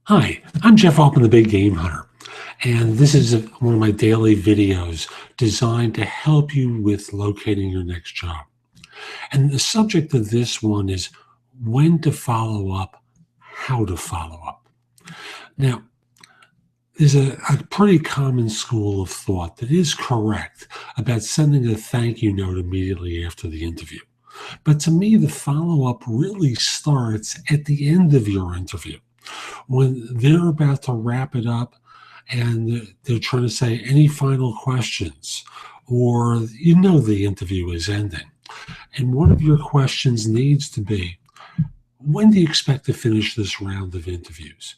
Hi, I'm Jeff Altman, the Big Game Hunter, and this is one of my daily videos designed to help you with locating your next job. And the subject of this one is when to follow up, how to follow up. Now, there's a pretty common school of thought that is correct about sending a thank you note immediately after the interview. But to me, the follow up really starts at the end of your interview when they're about to wrap it up and they're trying to say any final questions, or the interview is ending. And one of your questions needs to be, when do you expect to finish this round of interviews?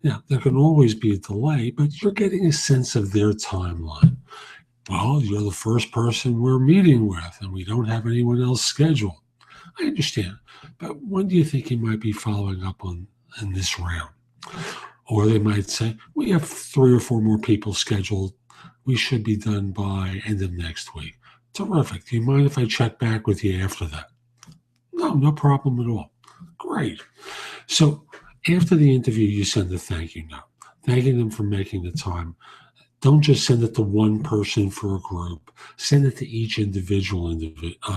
Now, there can always be a delay, but you're getting a sense of their timeline. Well, you're the first person we're meeting with, and we don't have anyone else scheduled. I understand, but when do you think you might be following up on in this round? Or they might say, we have 3 or 4 more people scheduled. We should be done by end of next week. Terrific. Do you mind if I check back with you after that? No problem at all. Great. So after the interview, you send a thank you note, thanking them for making the time. Don't just send it to one person for a group. Send it to each individual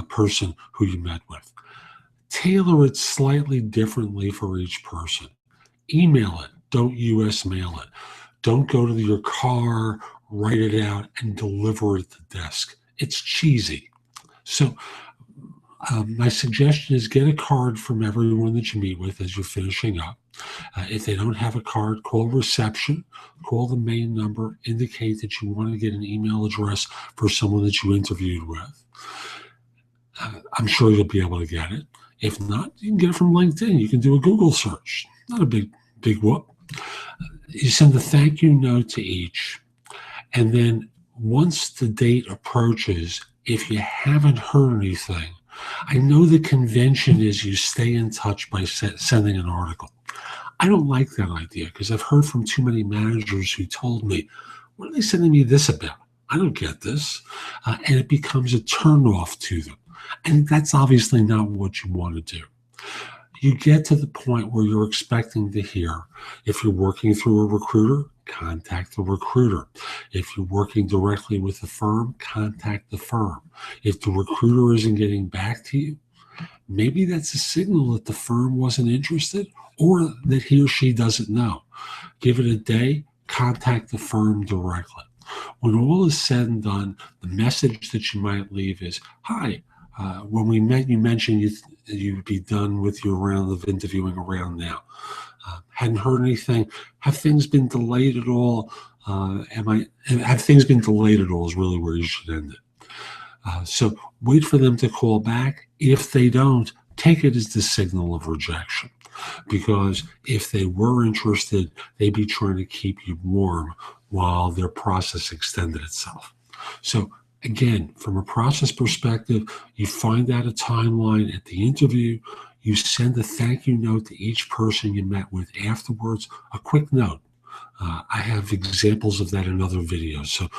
person who you met with. Tailor it slightly differently for each person. Email it. Don't US mail it. Don't go to your car, write it out, and deliver it at the desk. It's cheesy. So my suggestion is get a card from everyone that you meet with as you're finishing up. If they don't have a card, call reception, call the main number, indicate that you want to get an email address for someone that you interviewed with. I'm sure you'll be able to get it. If not, you can get it from LinkedIn. You can do a Google search. Not a big whoop. You send a thank you note to each. And then once the date approaches, if you haven't heard anything, I know the convention is you stay in touch by sending an article. I don't like that idea because I've heard from too many managers who told me, what are they sending me this about? I don't get this. And it becomes a turnoff to them. And that's obviously not what you want to do. You get to the point where you're expecting to hear. If you're working through a recruiter, contact the recruiter. If you're working directly with the firm, contact the firm. If the recruiter isn't getting back to you, maybe that's a signal that the firm wasn't interested or that he or she doesn't know. Give it a day, contact the firm directly. When all is said and done, the message that you might leave is, hi, when we met, you mentioned you'd be done with your round of interviewing around now. Hadn't heard anything. Have things been delayed at all? Have things been delayed at all is really where you should end it. So wait for them to call back. If they don't, take it as the signal of rejection. Because if they were interested, they'd be trying to keep you warm while their process extended itself. So again, from a process perspective, you find out a timeline at the interview. You send a thank you note to each person you met with afterwards, a quick note. I have examples of that in other videos, so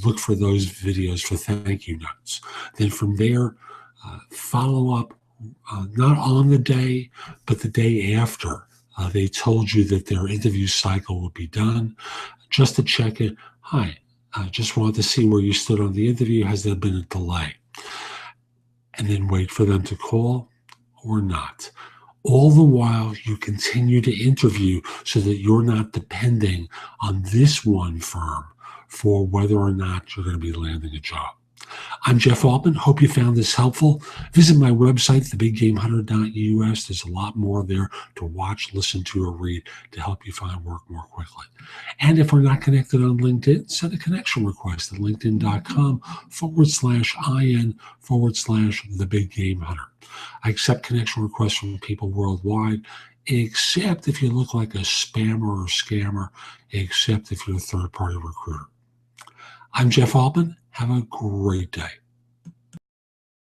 look for those videos for thank you notes. Then from there, follow up, not on the day, but the day after they told you that their interview cycle would be done, just to check it. Hi, I just wanted to see where you stood on the interview. Has there been a delay? And then wait for them to call or not. All the while, you continue to interview so that you're not depending on this one firm for whether or not you're going to be landing a job. I'm Jeff Altman. Hope you found this helpful. Visit my website, thebiggamehunter.us. There's a lot more there to watch, listen to, or read to help you find work more quickly. And if we're not connected on LinkedIn, send a connection request at linkedin.com/IN/thebiggamehunter. I accept connection requests from people worldwide, except if you look like a spammer or scammer, except if you're a third-party recruiter. I'm Jeff Altman. Have a great day.